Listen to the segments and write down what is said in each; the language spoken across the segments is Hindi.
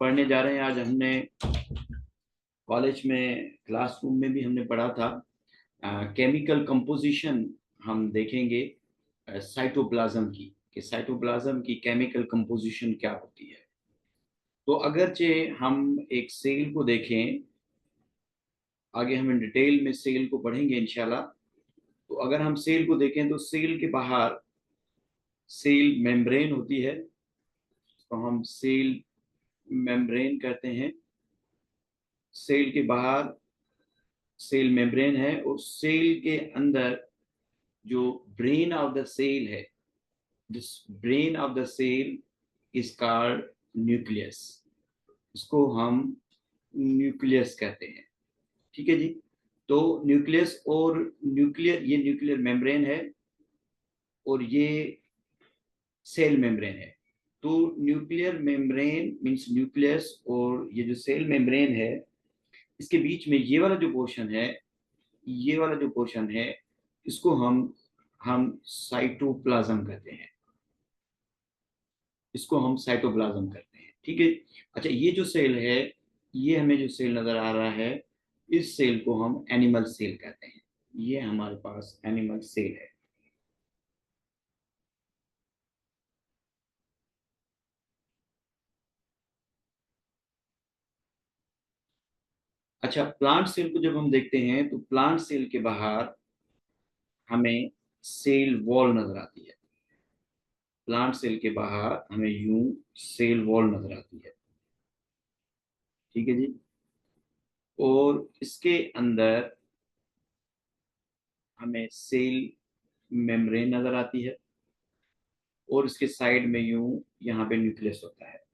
पढ़ने जा रहे हैं। आज हमने कॉलेज में क्लासरूम में भी हमने पढ़ा था केमिकल कंपोजिशन। हम देखेंगे साइटोप्लाज्म की, कि साइटोप्लाज्म की केमिकल कंपोजिशन क्या होती है। तो अगरचे हम एक सेल को देखें, आगे हम डिटेल में सेल को पढ़ेंगे इंशाल्लाह। तो अगर हम सेल को देखें तो सेल के बाहर सेल मेम्ब्रेन होती है, तो हम सेल मेम्ब्रेन कहते हैं। सेल के बाहर सेल मेम्ब्रेन है और सेल के अंदर जो ब्रेन ऑफ द सेल है, this brain of the cell is called nucleus. इसको हम न्यूक्लियस कहते हैं। ठीक है जी। तो न्यूक्लियस और न्यूक्लियर, ये न्यूक्लियर मेम्ब्रेन है और ये सेल मेम्ब्रेन है। तो न्यूक्लियर मेम्ब्रेन मींस न्यूक्लियस, और ये जो सेल मेम्ब्रेन है इसके बीच में ये वाला जो पोर्शन है, ये वाला जो पोर्शन है, इसको हम साइटोप्लाज्म कहते हैं। इसको हम साइटोप्लाज्म कहते हैं। ठीक है। अच्छा, ये जो सेल है, ये हमें जो सेल नजर आ रहा है, इस सेल को हम एनिमल सेल कहते हैं। ये हमारे पास एनिमल सेल है। अच्छा, प्लांट सेल को जब हम देखते हैं तो प्लांट सेल के बाहर हमें सेल वॉल नजर आती है। प्लांट सेल के बाहर हमें यूं सेल वॉल नजर आती है। ठीक है जी। और इसके अंदर हमें सेल मेम्ब्रेन नजर आती है और इसके साइड में यूं यहाँ पे न्यूक्लियस होता है।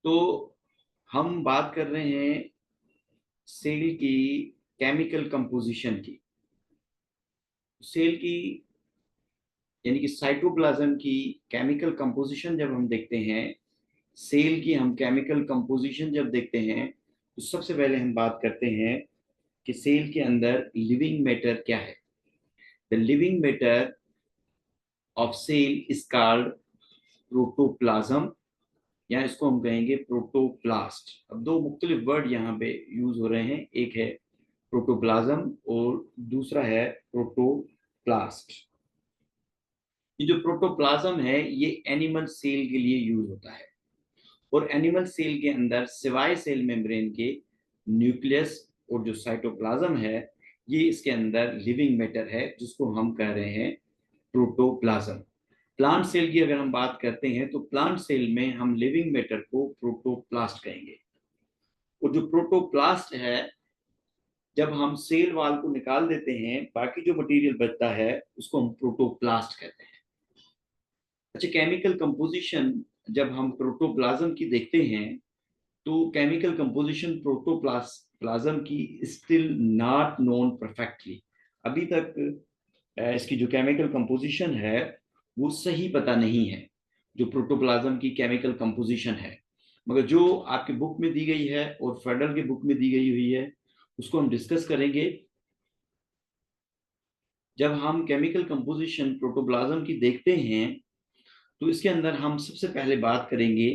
तो हम बात कर रहे हैं सेल की केमिकल कंपोजिशन की। सेल की यानी कि साइटोप्लाज्म की केमिकल कंपोजिशन जब हम देखते हैं, सेल की हम केमिकल कंपोजिशन जब देखते हैं, तो सबसे पहले हम बात करते हैं कि सेल के अंदर लिविंग मैटर क्या है। The living matter of cell is called protoplasm, या इसको हम कहेंगे प्रोटोप्लास्ट। अब दो मुख्तलिफ वर्ड यहाँ पे यूज हो रहे हैं, एक है प्रोटोप्लाज्म और दूसरा है प्रोटोप्लास्ट। ये जो प्रोटोप्लाज्म है ये एनिमल सेल के लिए यूज होता है, और एनिमल सेल के अंदर सिवाय सेल मेम्ब्रेन के न्यूक्लियस और जो साइटोप्लाज्म है, ये इसके अंदर लिविंग मैटर है जिसको हम कह रहे हैं प्रोटोप्लाज्म। प्लांट सेल की अगर हम बात करते हैं तो प्लांट सेल में हम लिविंग मैटर को प्रोटोप्लास्ट कहेंगे। और जो प्रोटोप्लास्ट है, जब हम सेल वाल को निकाल देते हैं, बाकी जो मटेरियल बचता है उसको हम प्रोटोप्लास्ट कहते हैं। अच्छा, केमिकल कंपोजिशन जब हम प्रोटोप्लाज्म की देखते हैं तो केमिकल कंपोजिशन प्रोटोप्लाज्म की स्टिल नॉट नोन परफेक्टली। अभी तक इसकी जो केमिकल कंपोजिशन है वो सही पता नहीं है, जो प्रोटोप्लाज्म की केमिकल कंपोजिशन है। मगर जो आपकी बुक में दी गई है और फेडरल की बुक में दी गई हुई है उसको हम डिस्कस करेंगे। जब हम केमिकल कंपोजिशन प्रोटोप्लाज्म की देखते हैं तो इसके अंदर हम सबसे पहले बात करेंगे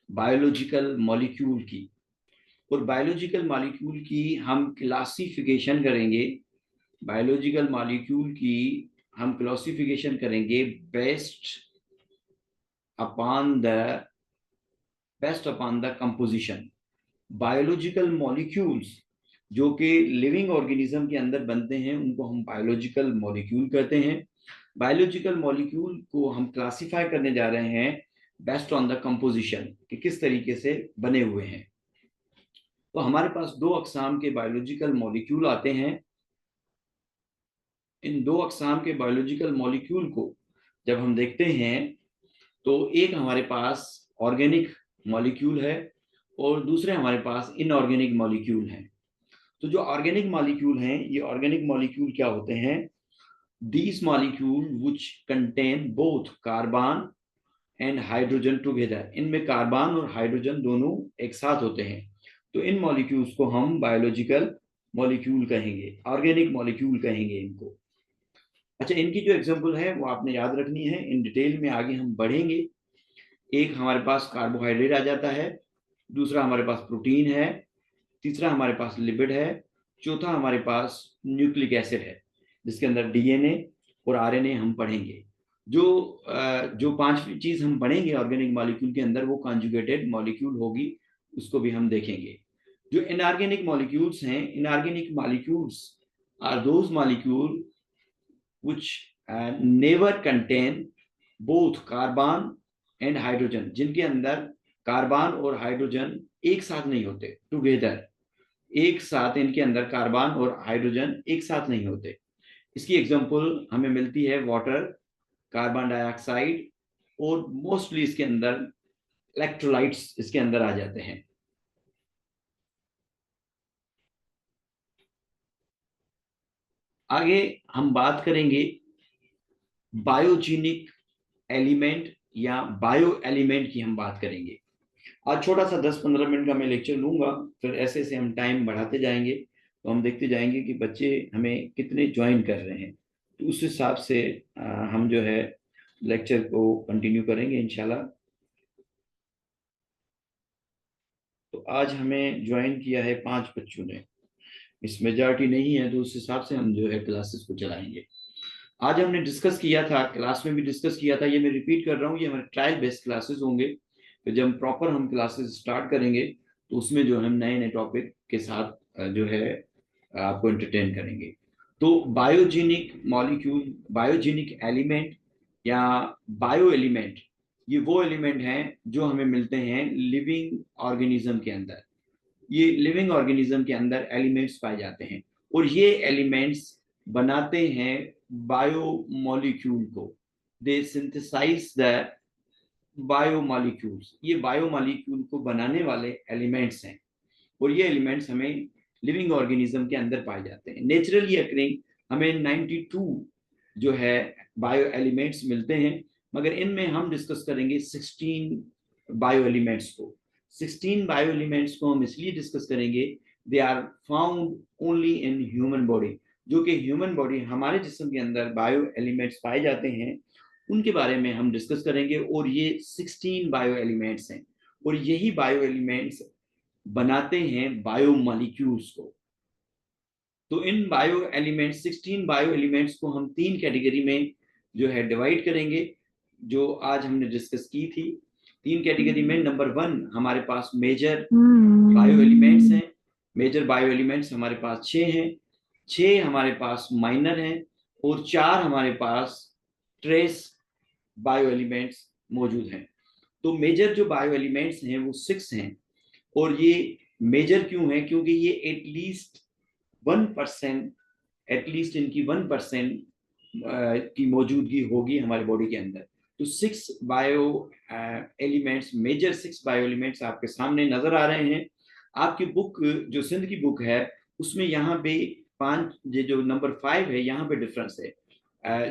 बायोलॉजिकल मॉलिक्यूल की, और बायोलॉजिकल मॉलिक्यूल की हम क्लासिफिकेशन करेंगे। बायोलॉजिकल मॉलिक्यूल की हम क्लासिफिकेशन करेंगे upon the based upon the composition. Biological molecules जो कि लिविंग ऑर्गेनिज्म के अंदर बनते हैं उनको हम बायोलॉजिकल मॉलिक्यूल कहते हैं। बायोलॉजिकल मॉलिक्यूल को हम क्लासिफाई करने जा रहे हैं बेस्ड ऑन द कंपोजिशन, कि किस तरीके से बने हुए हैं। तो हमारे पास दो अकसाम के बायोलॉजिकल मॉलिक्यूल आते हैं। इन दो अकसाम के बायोलॉजिकल मॉलिक्यूल को जब हम देखते हैं तो एक हमारे पास ऑर्गेनिक मॉलिक्यूल है और दूसरे हमारे पास इनऑर्गेनिक मॉलिक्यूल हैं। तो जो ऑर्गेनिक मॉलिक्यूल हैं, ये ऑर्गेनिक मॉलिक्यूल क्या होते हैं? These molecule which contain both carbon and hydrogen together. इनमें कार्बन और हाइड्रोजन दोनों एक साथ होते हैं। तो इन मॉलिक्यूल्स को हम बायोलॉजिकल मॉलिक्यूल कहेंगे, ऑर्गेनिक मॉलिक्यूल कहेंगे इनको। अच्छा, इनकी जो एग्जांपल है वो आपने याद रखनी है, इन डिटेल में आगे हम बढ़ेंगे। एक हमारे पास कार्बोहाइड्रेट आ जाता है, दूसरा हमारे पास प्रोटीन है, तीसरा हमारे पास लिपिड है, चौथा हमारे पास न्यूक्लिक एसिड है, जिसके अंदर डीएनए और आरएनए हम पढ़ेंगे। जो पांचवी चीज हम पढ़ेंगे ऑर्गेनिक मॉलिक्यूल के अंदर, वो कॉन्जुगेटेड मॉलिक्यूल होगी, उसको भी हम देखेंगे। जो इनऑर्गेनिक मॉलिक्यूल्स हैं, inorganic molecules are those molecule which never contain both carbon and hydrogen, जिनके अंदर कार्बन और हाइड्रोजन एक साथ नहीं होते, टुगेदर, एक साथ इनके अंदर कार्बन और हाइड्रोजन एक साथ नहीं होते। इसकी एग्जांपल हमें मिलती है वाटर, कार्बन डाइऑक्साइड, और मोस्टली इसके अंदर इलेक्ट्रोलाइट्स इसके अंदर आ जाते हैं। आगे हम बात करेंगे बायोजेनिक एलिमेंट या बायो एलिमेंट की हम बात करेंगे। आज छोटा सा 10-15 मिनट का मैं लेक्चर लूंगा, फिर ऐसे ऐसे हम टाइम बढ़ाते जाएंगे, तो हम देखते जाएंगे कि बच्चे हमें कितने ज्वाइन कर रहे हैं, तो उस हिसाब से हम जो है लेक्चर को कंटिन्यू करेंगे इंशाल्लाह। तो आज हमें ज्वाइन किया है 5 बच्चों ने, इस मेजॉरिटी नहीं है, तो उस हिसाब से हम जो है क्लासेस को चलाएंगे। आज हमने डिस्कस किया था, क्लास में भी डिस्कस किया था, ये मैं रिपीट कर रहा हूँ, ये हमारे ट्रायल बेस्ड क्लासेस होंगे। तो जब प्रॉपर हम क्लासेस स्टार्ट करेंगे, तो उसमें जो हम नए नए टॉपिक के साथ जो है आपको एंटरटेन करेंगे। तो बायोजेनिक मॉलिक्यूल, बायोजेनिक एलिमेंट या बायो एलिमेंट, ये वो एलिमेंट हैं जो हमें मिलते हैं लिविंग ऑर्गेनिज्म के अंदर। ये लिविंग ऑर्गेनिज्म के अंदर एलिमेंट्स पाए जाते हैं, और ये एलिमेंट्स बनाते हैं बायोमोलिक्यूल को। दे सिंथेसाइज द बायोमोलिक्यूल्स, ये बायोमोलिक्यूल को बनाने वाले एलिमेंट्स हैं, और ये एलिमेंट्स हमें लिविंग ऑर्गेनिज्म के अंदर पाए जाते हैं। नेचुरली अकरिंग हमें 92 जो है बायो एलिमेंट्स मिलते हैं, मगर इनमें हम डिस्कस करेंगे 16 बायो एलिमेंट्स को। 16 बायो एलिमेंट्स को हम इसलिए डिस्कस करेंगे, they are found only in human body, जो कि ह्यूमन बॉडी, हमारे जिस्म के अंदर बायो एलिमेंट्स पाए जाते हैं, उनके बारे में हम डिस्कस करेंगे। और ये 16 बायो एलिमेंट्स हैं, और यही बायो एलिमेंट्स बनाते हैं बायोमोलिक्यूल्स को। तो इन बायो एलिमेंट्स, 16 बायो एलिमेंट्स को हम 3 कैटेगरी में जो है डिवाइड करेंगे, जो आज हमने डिस्कस की थी। 3 कैटेगरी में, नंबर 1 हमारे पास मेजर बायो एलिमेंट्स हैं। मेजर बायो एलिमेंट्स हमारे पास 6 हैं, 6 हमारे पास माइनर हैं, और 4 हमारे पास ट्रेस बायो एलिमेंट्स मौजूद हैं। तो मेजर जो बायो एलिमेंट्स हैं वो 6 हैं, और ये मेजर क्यों है? क्योंकि ये एटलीस्ट 1%, एटलीस्ट इनकी 1% की मौजूदगी होगी हमारे बॉडी के अंदर। तो 6 bio elements, major 6 bio elements आपके सामने नजर आ रहे हैं। आपकी बुक, जो सिंध की बुक है, उसमें यहाँ पे 5, ये जो नंबर 5 है, यहाँ पे डिफरेंस है।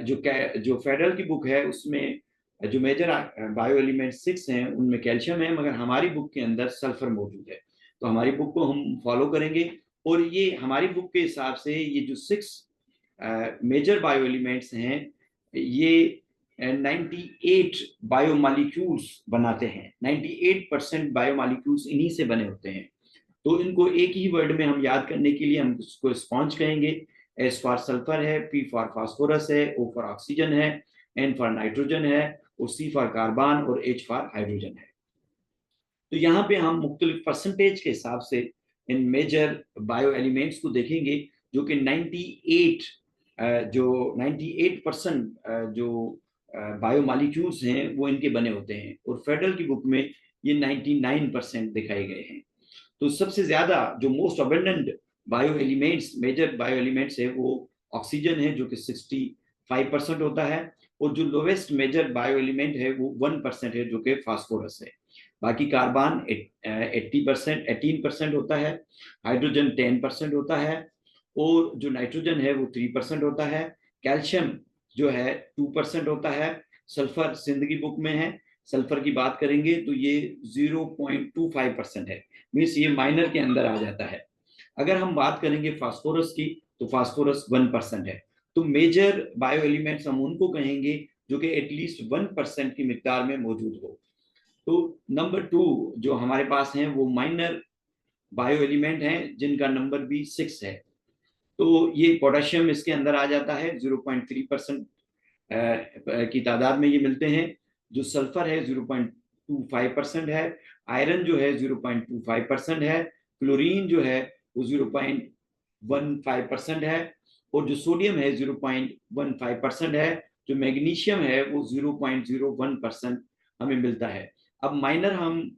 जो फेडरल की बुक है, उसमें जो मेजर बायो एलिमेंट 6 हैं, उनमें कैल्शियम है, मगर हमारी बुक के अंदर सल्फर मौजूद है। तो हमारी बुक को हम फॉलो करेंगे, और ये हमारी बुक के हिसाब से ये जो 6 मेजर बायो एलिमेंट्स हैं, ये 98 बायोमोलिक्यूल्स बनाते हैं। 98% बायोमोलिक्यूल्स इन्हीं से बने होते हैं। तो इनको एक ही वर्ड में हम याद करने के लिए हम इसको स्पॉन्ज कहेंगे। एस फॉर सल्फर है, पी फॉर फास्फोरस है, ओ फॉर ऑक्सीजन है, एन फॉर नाइट्रोजन है, और सी फॉर कार्बन, और एच फॉर हाइड्रोजन है। तो यहाँ पे हम मुख्तलिफ परसेंटेज के हिसाब से इन मेजर बायो एलिमेंट्स को देखेंगे, जो कि 98% जो बायोमोलिक्यूल्स हैं वो इनके बने होते हैं, और फेडरल की बुक में ये 99% दिखाए गए हैं। तो सबसे ज्यादा जो most abundant bio elements, major bio elements है, वो ऑक्सीजन है, जो कि 65% होता है, और जो लोवेस्ट मेजर बायो एलिमेंट है वो 1% है, जो कि फास्फोरस है। बाकी कार्बन 18% होता है, हाइड्रोजन 10% होता है, और जो नाइट्रोजन है वो 3% होता है, कैल्शियम जो है 2% होता है, सल्फर सिंध की बुक में है, सल्फर की बात करेंगे तो ये 0.25% है, मीन्स ये माइनर के अंदर आ जाता है। अगर हम बात करेंगे फास्फोरस की, तो फास्फोरस 1% है। तो मेजर बायो एलिमेंट्स हम उनको कहेंगे जो कि एटलीस्ट 1% की मिकदार में मौजूद हो। तो नंबर 2 जो हमारे पास हैं वो माइनर बायो एलिमेंट हैं जिनका नंबर भी 6 है। तो ये पोटेशियम इसके अंदर आ जाता है, 0.3% की तादाद में ये मिलते हैं। जो सल्फर है 0.25% है, आयरन जो है 0.25% है, क्लोरीन जो है वो 0.15% है, और जो सोडियम है 0.15% है, जो मैग्नीशियम है वो 0.01% हमें मिलता है। अब माइनर हम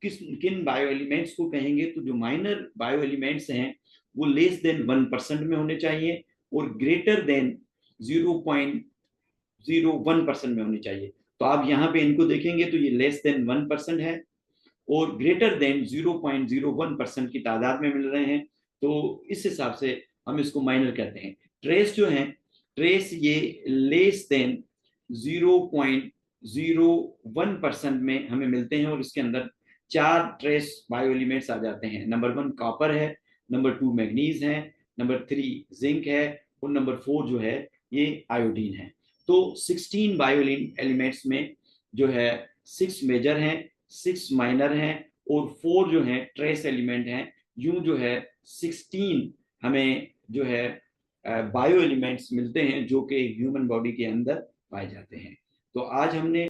किन बायो एलिमेंट्स को कहेंगे, तो जो माइनर बायो एलिमेंट्स हैं वो लेस देन 1% में होने चाहिए और ग्रेटर देन 0.01% में होनी चाहिए। तो आप यहाँ पे इनको देखेंगे तो ये लेस देन 1% है और ग्रेटर देन 0.01% की तादाद में मिल रहे हैं, तो इस हिसाब से हम इसको माइनर कहते हैं। ट्रेस जो है, ट्रेस ये लेस देन 0.01% में हमें मिलते हैं और इसके अंदर 4 ट्रेस बायो एलिमेंट्स आ जाते हैं। नंबर 1 कॉपर है, नंबर 2 मैग्नीज है, नंबर 3 जिंक है और नंबर 4 जो है ये आयोडीन है। तो 16 बायो एलिमेंट्स में जो है 6 मेजर हैं, 6 माइनर हैं और 4 जो है ट्रेस एलिमेंट हैं। यूं जो है 16 हमें जो है बायो एलिमेंट्स मिलते हैं जो कि ह्यूमन बॉडी के अंदर पाए जाते हैं। तो आज हमने